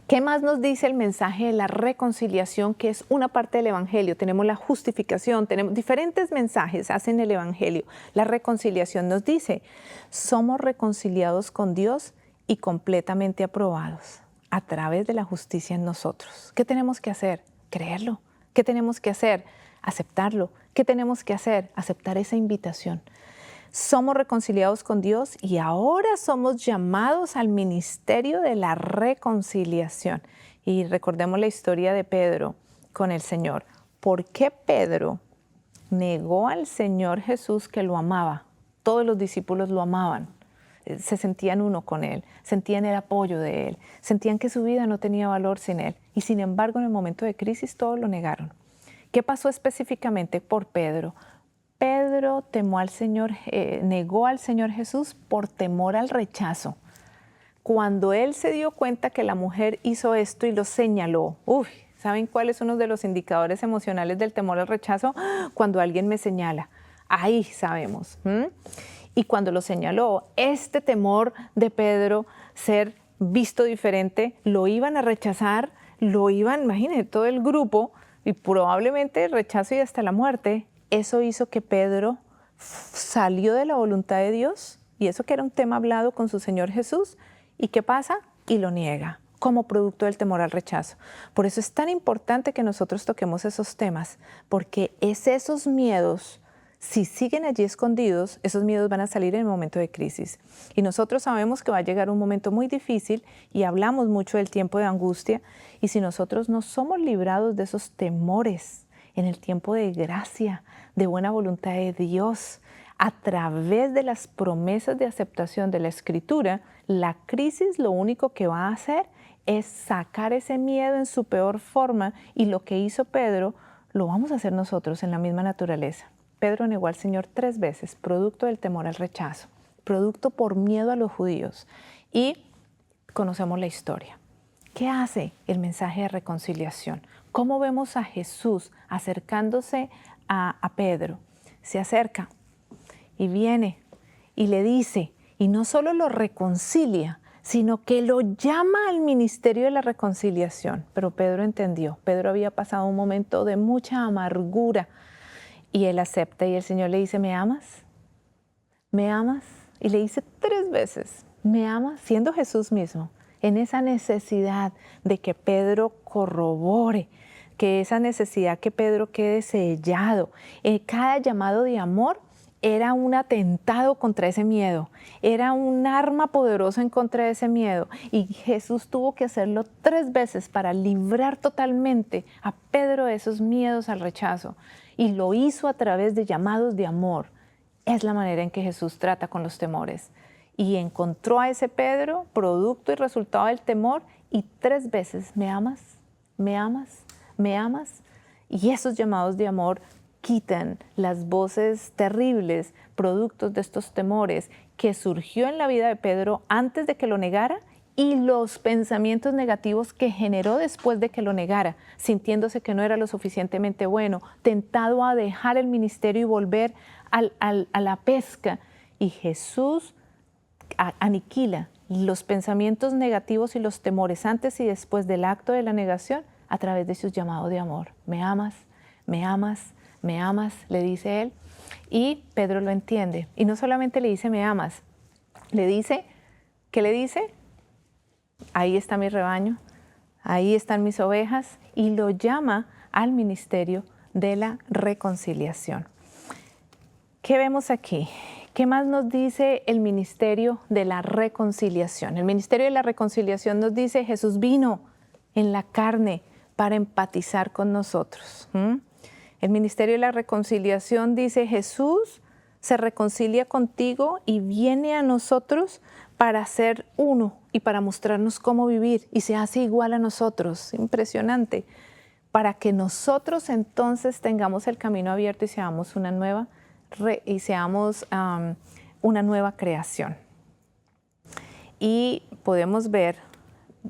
[SPEAKER 1] ¿Qué más nos dice el mensaje de la reconciliación, que es una parte del Evangelio? Tenemos la justificación, tenemos diferentes mensajes hacen el Evangelio. La reconciliación nos dice, somos reconciliados con Dios y completamente aprobados a través de la justicia en nosotros. ¿Qué tenemos que hacer? Creerlo. ¿Qué tenemos que hacer? Aceptarlo. ¿Qué tenemos que hacer? Aceptar esa invitación. Somos reconciliados con Dios y ahora somos llamados al ministerio de la reconciliación. Y recordemos la historia de Pedro con el Señor. ¿Por qué Pedro negó al Señor Jesús que lo amaba? Todos los discípulos lo amaban. Se sentían uno con Él, sentían el apoyo de Él, sentían que su vida no tenía valor sin Él. Y sin embargo, en el momento de crisis, todos lo negaron. ¿Qué pasó específicamente por Pedro? Pedro negó al Señor Jesús por temor al rechazo. Cuando él se dio cuenta que la mujer hizo esto y lo señaló, ¿saben cuál es uno de los indicadores emocionales del temor al rechazo? Cuando alguien me señala, ahí sabemos. Y cuando lo señaló, este temor de Pedro, ser visto diferente, lo iban a rechazar, imagínense, todo el grupo, y probablemente el rechazo y hasta la muerte. Eso hizo que Pedro salió de la voluntad de Dios, y eso que era un tema hablado con su Señor Jesús. ¿Y qué pasa? Y lo niega como producto del temor al rechazo. Por eso es tan importante que nosotros toquemos esos temas, porque esos miedos, si siguen allí escondidos, esos miedos van a salir en el momento de crisis. Y nosotros sabemos que va a llegar un momento muy difícil y hablamos mucho del tiempo de angustia. Y si nosotros no somos librados de esos temores en el tiempo de gracia, de buena voluntad de Dios, a través de las promesas de aceptación de la Escritura, la crisis lo único que va a hacer es sacar ese miedo en su peor forma, y lo que hizo Pedro lo vamos a hacer nosotros en la misma naturaleza. Pedro negó al Señor 3 veces, producto del temor al rechazo, producto por miedo a los judíos. Y conocemos la historia. ¿Qué hace el mensaje de reconciliación? ¿Cómo vemos a Jesús acercándose a Pedro? Se acerca y viene y le dice, y no solo lo reconcilia, sino que lo llama al ministerio de la reconciliación. Pero Pedro entendió. Pedro había pasado un momento de mucha amargura y él acepta, y el Señor le dice, ¿me amas? ¿Me amas? Y le dice 3 veces, ¿me amas? Siendo Jesús mismo, en esa necesidad de que Pedro corrobore, que esa necesidad que Pedro quede sellado. Cada llamado de amor era un atentado contra ese miedo, era un arma poderosa en contra de ese miedo. Y Jesús tuvo que hacerlo 3 veces para librar totalmente a Pedro de esos miedos al rechazo. Y lo hizo a través de llamados de amor. Es la manera en que Jesús trata con los temores. y encontró a ese Pedro, producto y resultado del temor, y 3 veces, ¿me amas? ¿Me amas? ¿Me amas? Y esos llamados de amor quitan las voces terribles, productos de estos temores que surgió en la vida de Pedro antes de que lo negara y los pensamientos negativos que generó después de que lo negara, sintiéndose que no era lo suficientemente bueno, tentado a dejar el ministerio y volver a la pesca. Y Jesús aniquila los pensamientos negativos y los temores antes y después del acto de la negación a través de su llamado de amor. ¿Me amas? ¿Me amas? ¿Me amas?, le dice él. Y Pedro lo entiende. Y no solamente le dice, ¿me amas? Le dice, ¿qué le dice? Ahí está mi rebaño, ahí están mis ovejas, y lo llama al ministerio de la reconciliación. ¿Qué vemos aquí? ¿Qué más nos dice el ministerio de la reconciliación? El ministerio de la reconciliación nos dice, Jesús vino en la carne para empatizar con nosotros. El ministerio de la reconciliación dice, Jesús se reconcilia contigo y viene a nosotros para ser uno y para mostrarnos cómo vivir, y se hace igual a nosotros. Impresionante. Para que nosotros entonces tengamos el camino abierto y seamos una nueva creación. Y podemos ver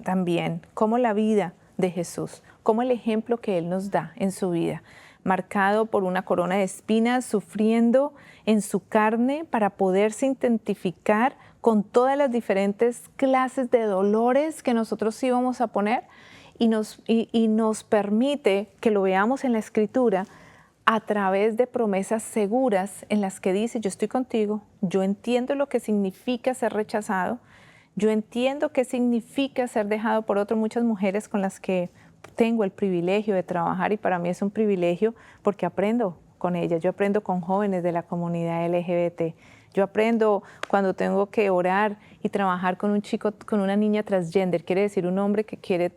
[SPEAKER 1] también cómo la vida de Jesús, cómo el ejemplo que Él nos da en su vida, marcado por una corona de espinas, sufriendo en su carne para poderse identificar con todas las diferentes clases de dolores que nosotros íbamos a poner, y nos permite que lo veamos en la Escritura a través de promesas seguras en las que dice, yo estoy contigo, yo entiendo lo que significa ser rechazado, yo entiendo qué significa ser dejado por otro. Muchas mujeres con las que tengo el privilegio de trabajar, y para mí es un privilegio porque aprendo con ellas. Yo aprendo con jóvenes de la comunidad LGBT. Yo aprendo cuando tengo que orar y trabajar con un chico, con una niña transgender, quiere decir un hombre que quiere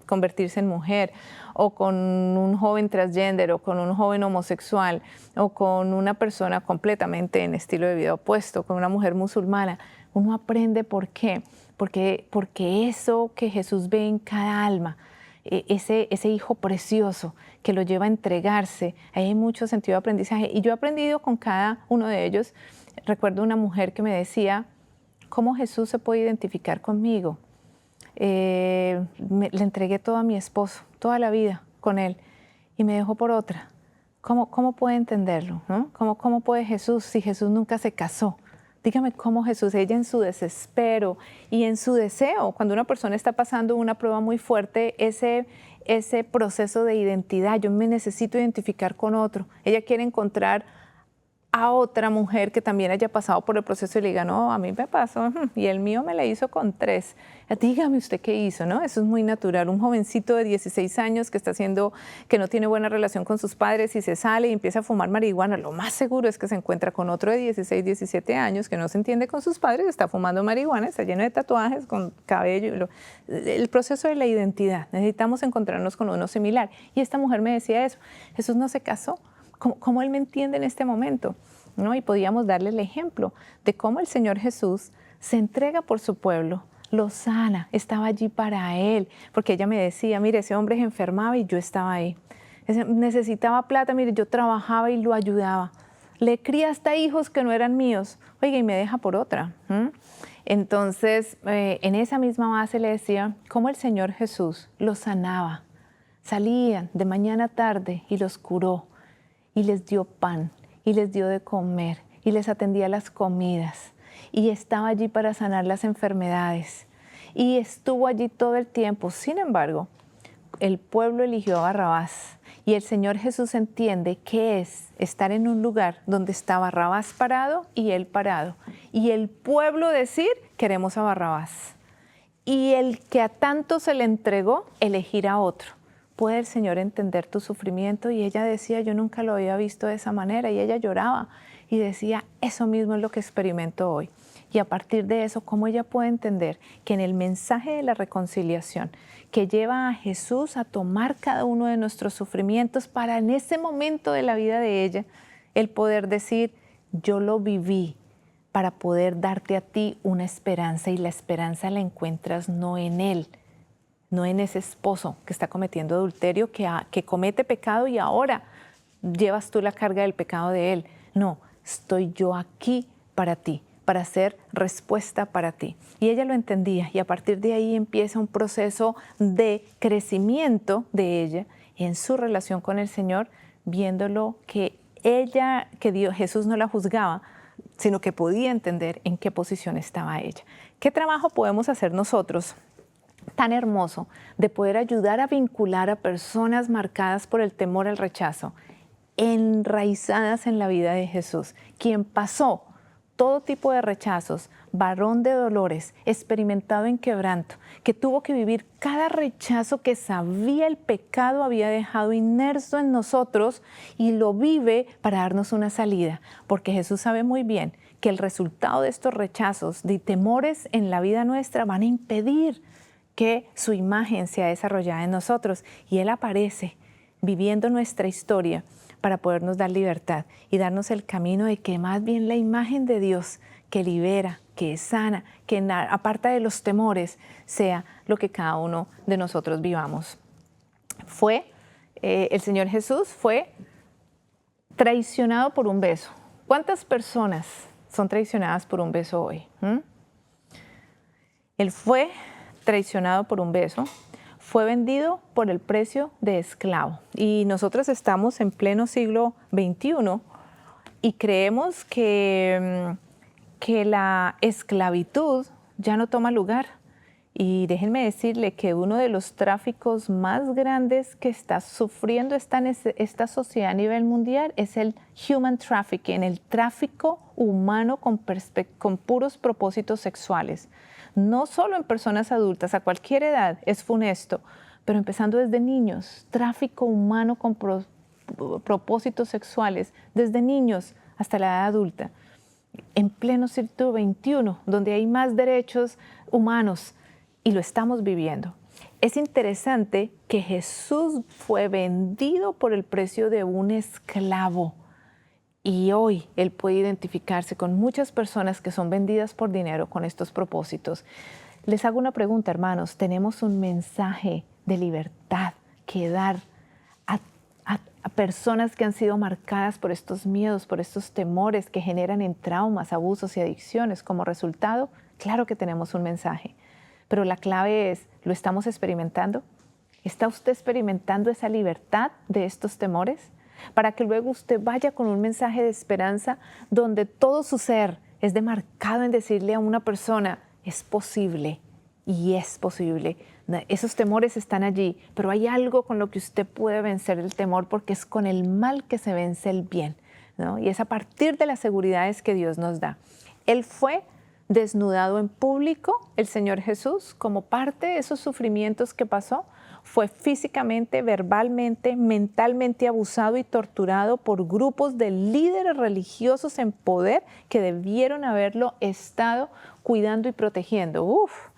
[SPEAKER 1] convertirse en mujer, o con un joven transgender, o con un joven homosexual, o con una persona completamente en estilo de vida opuesto, con una mujer musulmana. Uno aprende. ¿Por qué? Porque eso que Jesús ve en cada alma, ese hijo precioso que lo lleva a entregarse, ahí hay mucho sentido de aprendizaje. Y yo he aprendido con cada uno de ellos. Recuerdo una mujer que me decía, ¿cómo Jesús se puede identificar conmigo? Le entregué todo a mi esposo, toda la vida con él, y me dejó por otra. ¿Cómo puede entenderlo, ¿no? ¿Cómo puede Jesús, si Jesús nunca se casó? Dígame cómo Jesús, ella en su desespero y en su deseo, cuando una persona está pasando una prueba muy fuerte, ese proceso de identidad, yo me necesito identificar con otro. Ella quiere encontrar a otra mujer que también haya pasado por el proceso, y le diga, no, a mí me pasó, y el mío me la hizo con 3. Dígame usted qué hizo, ¿no? Eso es muy natural. Un jovencito de 16 años que no tiene buena relación con sus padres y se sale y empieza a fumar marihuana, lo más seguro es que se encuentra con otro de 16, 17 años que no se entiende con sus padres, está fumando marihuana, está lleno de tatuajes, con cabello. El proceso de la identidad, necesitamos encontrarnos con uno similar. Y esta mujer me decía eso, Jesús no se casó. ¿Cómo Él me entiende en este momento? ¿No? Y podíamos darle el ejemplo de cómo el Señor Jesús se entrega por su pueblo, lo sana, estaba allí para Él, porque ella me decía, mire, ese hombre se enfermaba y yo estaba ahí. Necesitaba plata, mire, yo trabajaba y lo ayudaba. Le cría hasta hijos que no eran míos, oiga, y me deja por otra. Entonces, en esa misma base le decía cómo el Señor Jesús los sanaba. Salían de mañana a tarde y los curó, y les dio pan, y les dio de comer, y les atendía las comidas, y estaba allí para sanar las enfermedades, y estuvo allí todo el tiempo. Sin embargo, el pueblo eligió a Barrabás, y el Señor Jesús entiende qué es estar en un lugar donde está Barrabás parado y él parado, y el pueblo decir, queremos a Barrabás, y el que a tanto se le entregó, elegir a otro. ¿Puede el Señor entender tu sufrimiento? Y ella decía, yo nunca lo había visto de esa manera, y ella lloraba y decía, eso mismo es lo que experimento hoy. Y a partir de eso, ¿cómo ella puede entender que en el mensaje de la reconciliación, que lleva a Jesús a tomar cada uno de nuestros sufrimientos para en ese momento de la vida de ella, el poder decir, yo lo viví para poder darte a ti una esperanza, y la esperanza la encuentras no en Él, no en ese esposo que está cometiendo adulterio, que comete pecado y ahora llevas tú la carga del pecado de él. No, estoy yo aquí para ti, para ser respuesta para ti. Y ella lo entendía, y a partir de ahí empieza un proceso de crecimiento de ella en su relación con el Señor, viéndolo que Jesús no la juzgaba, sino que podía entender en qué posición estaba ella. ¿Qué trabajo podemos hacer nosotros tan hermoso de poder ayudar a vincular a personas marcadas por el temor al rechazo, enraizadas en la vida de Jesús, quien pasó todo tipo de rechazos, varón de dolores, experimentado en quebranto, que tuvo que vivir cada rechazo que sabía el pecado había dejado inmerso en nosotros, y lo vive para darnos una salida, porque Jesús sabe muy bien que el resultado de estos rechazos, de temores en la vida nuestra, van a impedir que su imagen sea desarrollada en nosotros, y Él aparece viviendo nuestra historia para podernos dar libertad y darnos el camino de que más bien la imagen de Dios, que libera, que sana, que aparta de los temores, sea lo que cada uno de nosotros vivamos. El Señor Jesús fue traicionado por un beso. ¿Cuántas personas son traicionadas por un beso hoy? Él fue traicionado por un beso, fue vendido por el precio de esclavo. Y nosotros estamos en pleno siglo XXI y creemos que la esclavitud ya no toma lugar. Y déjenme decirle que uno de los tráficos más grandes que está sufriendo esta sociedad a nivel mundial es el human trafficking, el tráfico humano con puros propósitos sexuales. No solo en personas adultas, a cualquier edad es funesto, pero empezando desde niños, tráfico humano con propósitos sexuales, desde niños hasta la edad adulta. En pleno siglo XXI, donde hay más derechos humanos, y lo estamos viviendo. Es interesante que Jesús fue vendido por el precio de un esclavo. Y hoy Él puede identificarse con muchas personas que son vendidas por dinero con estos propósitos. Les hago una pregunta, hermanos. Tenemos un mensaje de libertad que dar a personas que han sido marcadas por estos miedos, por estos temores que generan en traumas, abusos y adicciones como resultado. Claro que tenemos un mensaje, pero la clave es, ¿lo estamos experimentando? ¿Está usted experimentando esa libertad de estos temores? Para que luego usted vaya con un mensaje de esperanza donde todo su ser es demarcado en decirle a una persona, es posible, y es posible. Esos temores están allí, pero hay algo con lo que usted puede vencer el temor, porque es con el mal que se vence el bien, ¿no? Y es a partir de las seguridades que Dios nos da. Él fue desnudado en público, el Señor Jesús, como parte de esos sufrimientos que pasó. Fue físicamente, verbalmente, mentalmente abusado y torturado por grupos de líderes religiosos en poder que debieron haberlo estado cuidando y protegiendo. ¡Uf!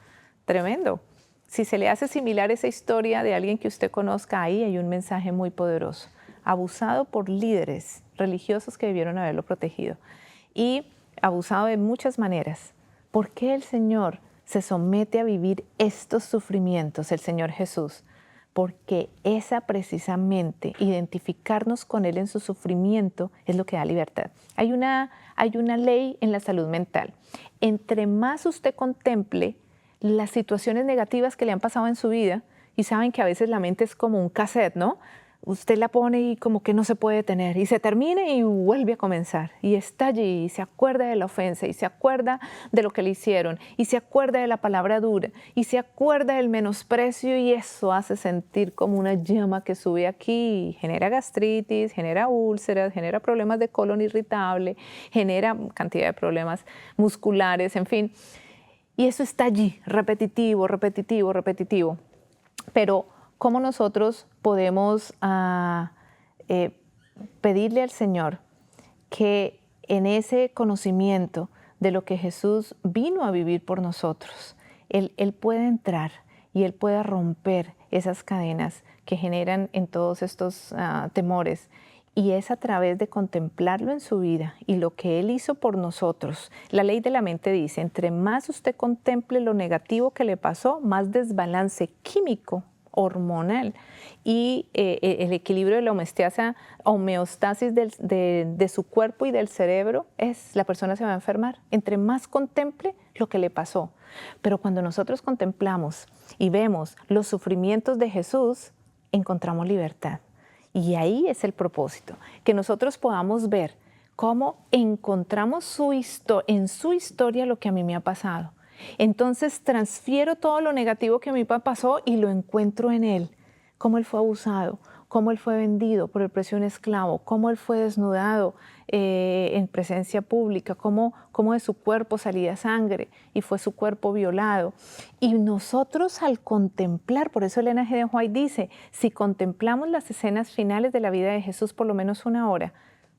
[SPEAKER 1] Tremendo. Si se le hace similar esa historia de alguien que usted conozca, ahí hay un mensaje muy poderoso. Abusado por líderes religiosos que debieron haberlo protegido. Y abusado de muchas maneras. ¿Por qué el Señor se somete a vivir estos sufrimientos, el Señor Jesús? Porque esa precisamente, identificarnos con Él en su sufrimiento, es lo que da libertad. Hay una ley en la salud mental. Entre más usted contemple las situaciones negativas que le han pasado en su vida, y saben que a veces la mente es como un cassette, ¿no? Usted la pone y como que no se puede detener, y se termina y vuelve a comenzar, y está allí, y se acuerda de la ofensa, y se acuerda de lo que le hicieron, y se acuerda de la palabra dura, y se acuerda del menosprecio, y eso hace sentir como una llama que sube aquí, y genera gastritis, genera úlceras, genera problemas de colon irritable, genera cantidad de problemas musculares, en fin. Y eso está allí, repetitivo, repetitivo, repetitivo. Pero ¿cómo nosotros podemos pedirle al Señor que en ese conocimiento de lo que Jesús vino a vivir por nosotros, Él pueda entrar y Él pueda romper esas cadenas que generan en todos estos temores Y es a través de contemplarlo en su vida y lo que Él hizo por nosotros. La ley de la mente dice, entre más usted contemple lo negativo que le pasó, más desbalance químico, hormonal y el equilibrio de la homeostasis de su cuerpo y del cerebro, la persona se va a enfermar. Entre más contemple lo que le pasó. Pero cuando nosotros contemplamos y vemos los sufrimientos de Jesús, encontramos libertad. Y ahí es el propósito, que nosotros podamos ver cómo encontramos en su historia lo que a mí me ha pasado. Entonces transfiero todo lo negativo que a mí me pasó y lo encuentro en Él. Cómo Él fue abusado, cómo Él fue vendido por el precio de un esclavo, cómo Él fue desnudado en presencia pública, cómo de su cuerpo salía sangre y fue su cuerpo violado. Y nosotros al contemplar, por eso Elena G. de White dice, si contemplamos las escenas finales de la vida de Jesús por lo menos una hora,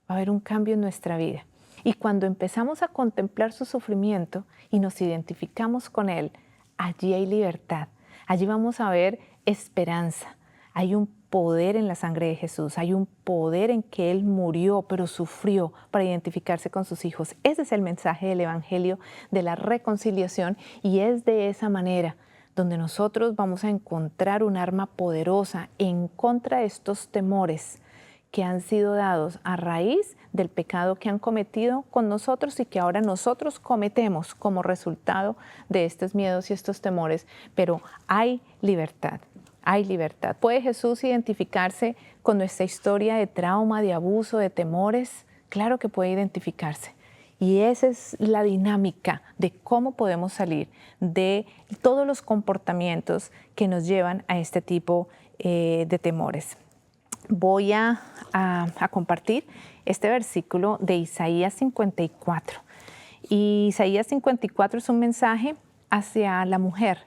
[SPEAKER 1] va a haber un cambio en nuestra vida. Y cuando empezamos a contemplar su sufrimiento y nos identificamos con Él, allí hay libertad, allí vamos a ver esperanza. Hay un poder en la sangre de Jesús, hay un poder en que Él murió, pero sufrió para identificarse con sus hijos. Ese es el mensaje del Evangelio de la reconciliación y es de esa manera donde nosotros vamos a encontrar un arma poderosa en contra de estos temores que han sido dados a raíz del pecado que han cometido con nosotros y que ahora nosotros cometemos como resultado de estos miedos y estos temores. Pero hay libertad. Hay libertad. ¿Puede Jesús identificarse con nuestra historia de trauma, de abuso, de temores? Claro que puede identificarse. Y esa es la dinámica de cómo podemos salir de todos los comportamientos que nos llevan a este tipo de temores. Voy a compartir este versículo de Isaías 54. Y Isaías 54 es un mensaje hacia la mujer.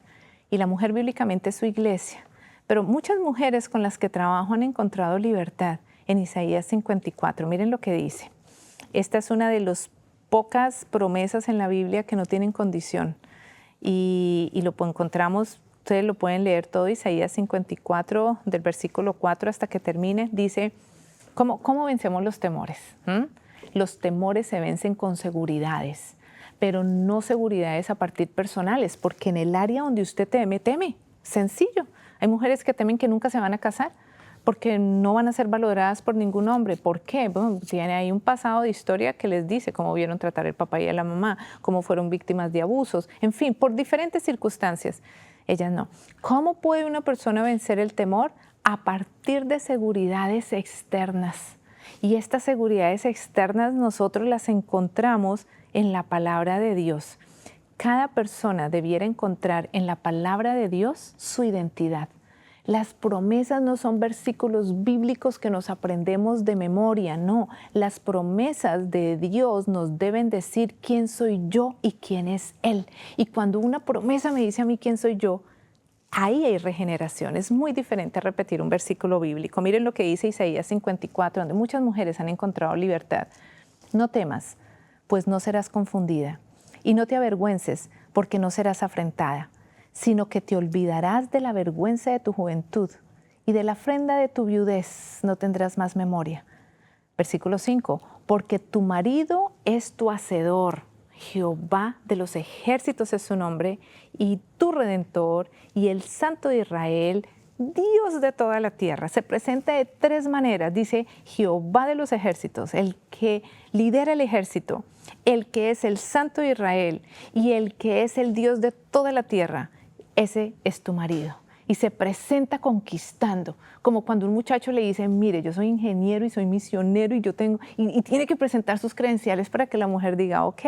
[SPEAKER 1] Y la mujer bíblicamente es su iglesia. Pero muchas mujeres con las que trabajo han encontrado libertad en Isaías 54. Miren lo que dice. Esta es una de las pocas promesas en la Biblia que no tienen condición. Y lo encontramos, ustedes lo pueden leer todo, Isaías 54, del versículo 4 hasta que termine. Dice, ¿cómo vencemos los temores? Los temores se vencen con seguridades, pero no seguridades a partir personales, porque en el área donde usted teme. Sencillo. Hay mujeres que temen que nunca se van a casar porque no van a ser valoradas por ningún hombre. ¿Por qué? Bueno, tiene ahí un pasado de historia que les dice cómo vieron tratar el papá y a la mamá, cómo fueron víctimas de abusos, en fin, por diferentes circunstancias. Ellas no. ¿Cómo puede una persona vencer el temor? A partir de seguridades externas. Y estas seguridades externas nosotros las encontramos en la palabra de Dios. Cada persona debiera encontrar en la palabra de Dios su identidad. Las promesas no son versículos bíblicos que nos aprendemos de memoria, no. Las promesas de Dios nos deben decir quién soy yo y quién es Él. Y cuando una promesa me dice a mí quién soy yo, ahí hay regeneración. Es muy diferente a repetir un versículo bíblico. Miren lo que dice Isaías 54, donde muchas mujeres han encontrado libertad. No temas, pues no serás confundida. Y no te avergüences, porque no serás afrentada, sino que te olvidarás de la vergüenza de tu juventud y de la afrenta de tu viudez no tendrás más memoria. Versículo 5, porque tu marido es tu hacedor, Jehová de los ejércitos es su nombre, y tu Redentor, y el Santo de Israel, Dios de toda la tierra. Se presenta de tres maneras. Dice Jehová de los ejércitos, el que lidera el ejército, el que es el Santo de Israel y el que es el Dios de toda la tierra. Ese es tu marido. Y se presenta conquistando, como cuando un muchacho le dice, mire, yo soy ingeniero y soy misionero y yo tengo, y tiene que presentar sus credenciales para que la mujer diga, ok,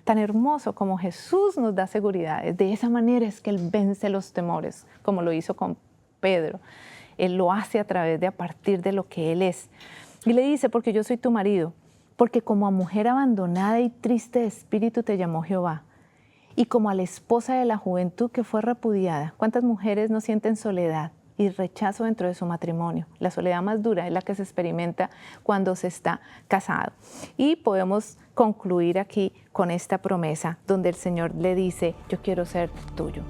[SPEAKER 1] tan hermoso como Jesús nos da seguridades. De esa manera es que Él vence los temores, como lo hizo con Pedro. Él lo hace a partir de lo que Él es. Y le dice, porque yo soy tu marido, porque como a mujer abandonada y triste de espíritu te llamó Jehová, y como a la esposa de la juventud que fue repudiada. ¿Cuántas mujeres no sienten soledad y rechazo dentro de su matrimonio? La soledad más dura es la que se experimenta cuando se está casado. Y podemos concluir aquí con esta promesa donde el Señor le dice, yo quiero ser tuyo.